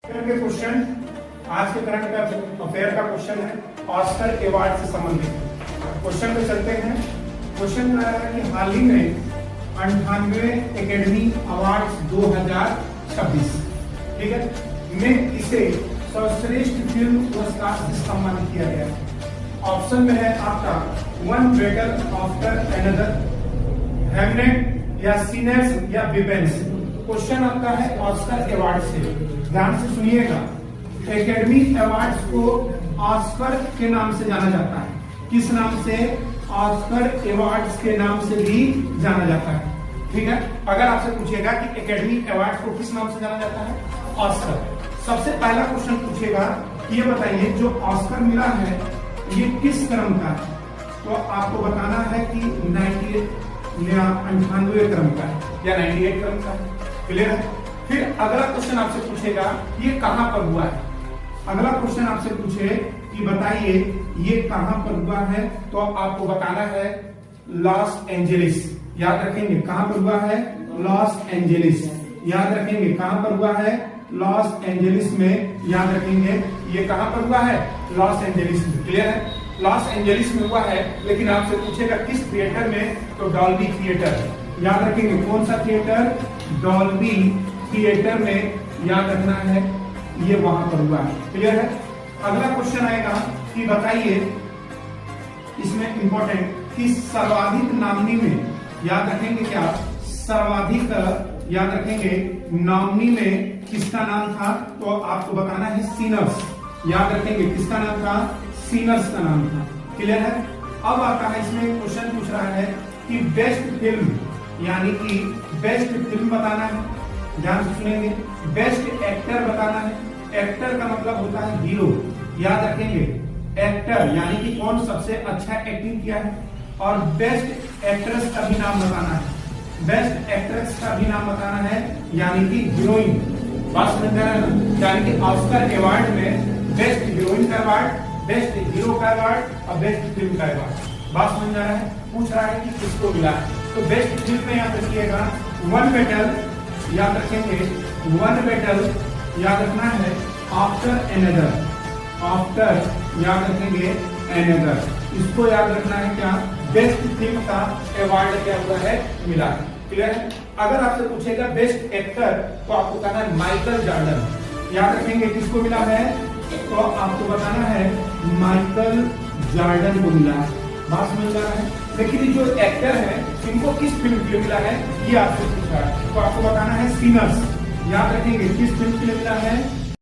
के क्वेश्चन आज के करंट अफेयर का क्वेश्चन है ऑस्कर अवार्ड से संबंधित। क्वेश्चन पे चलते हैं। क्वेश्चन में है कि हाल ही में 98वें एकेडमी अवार्ड्स 2026 ठीक है में इसे सर्वश्रेष्ठ फिल्म पुरस्कार से सम्मानित किया गया है। ऑप्शन में है आपका वन बेटर आफ्टर अनदर, हेमलेट या सीनर्स या विवेंस। क्वेश्चन आपका है ऑस्कर अवार्ड से। ध्यान से सुनिएगा, एकेडमी अवार्ड्स को ऑस्कर के नाम से जाना जाता है। किस नाम से? ऑस्कर अवार्ड्स के नाम से भी जाना जाता है। ठीक है, अगर आपसे पूछेगा कि एकेडमी अवार्ड्स को किस नाम से जाना जाता है? ऑस्कर। सबसे पहला क्वेश्चन पूछेगा, ये बताइए जो ऑस्कर मिला है ये किस क्रम का है? तो आपको बताना है कि 98 क्रम का है या 98 क्रम का है। क्लियर है? फिर अगला क्वेश्चन आपसे पूछेगा ये कहां पर हुआ है। अगला क्वेश्चन आपसे पूछे कि बताइए ये कहां पर हुआ है, तो आपको बताना है लॉस एंजेलिस। याद रखेंगे कहां पर हुआ है? Los Angeles. याद रखेंगे कहां पर हुआ है? लॉस एंजेलिस में। याद रखेंगे ये कहां पर हुआ है? लॉस एंजेलिस में। क्लियर है? लॉस एंजेलिस में हुआ है, लेकिन आपसे पूछेगा किस थिएटर में, तो डॉल्बी थिएटर। याद रखेंगे कौन सा थिएटर? डॉल्बी थिएटर में। याद रखना है ये वहां पर हुआ है। क्लियर है? अगला क्वेश्चन आएगा कि बताइए इसमें इंपॉर्टेंट कि सर्वाधिक नॉमिनी में, याद रखेंगे क्या? सर्वाधिक याद रखेंगे नॉमिनी में किसका नाम था? तो आपको बताना है सीनर्स। याद रखेंगे किसका नाम था? सीनर्स का नाम था। क्लियर है? अब आता है इसमें क्वेश्चन पूछ रहा है कि बेस्ट फिल्म, यानी कि बेस्ट फिल्म बताना है। ध्यान से सुनेंगे। बेस्ट एक्टर बताना है। एक्टर का मतलब होता है हीरो। याद रखेंगे एक्टर यानी कि कौन सबसे अच्छा एक्टिंग किया है। और बेस्ट एक्ट्रेस का भी नाम बताना है। बेस्ट एक्ट्रेस का भी नाम बताना है, यानी कि हीरोइन। बात समझ में आ रहा है ना? यानी कि ऑस्कर अवार्ड में बेस्ट हीरोइन का अवार्ड, बेस्ट हीरो का अवार्ड और बेस्ट फिल्म का अवार्ड। बात समझ में आ रहा है? पूछ रहा है कि किसको मिला है। तो बेस्ट फिल्म में याद रखिएगा वन बेटल। याद रखेंगे वन बेटल। याद रखना है आफ्टर एनदर। आफ्टर याद रखेंगे एनदर। इसको याद रखना है क्या? बेस्ट फिल्म का अवार्ड क्या हुआ है? मिला है। क्लियर है? अगर आपसे पूछेगा बेस्ट एक्टर, तो आपको कहना है माइकल जॉर्डन। याद रखेंगे किसको मिला है? तो आपको बताना है माइकल जॉर्डन को मिला है। बात समझ आ रहा है? लेकिन ये जो एक्टर है इनको किस फिल्म के लिए मिला है ये आपसे पूछा है, तो आपको बताना है सीनर्स। याद रखेंगे किस फिल्म के लिए मिला है?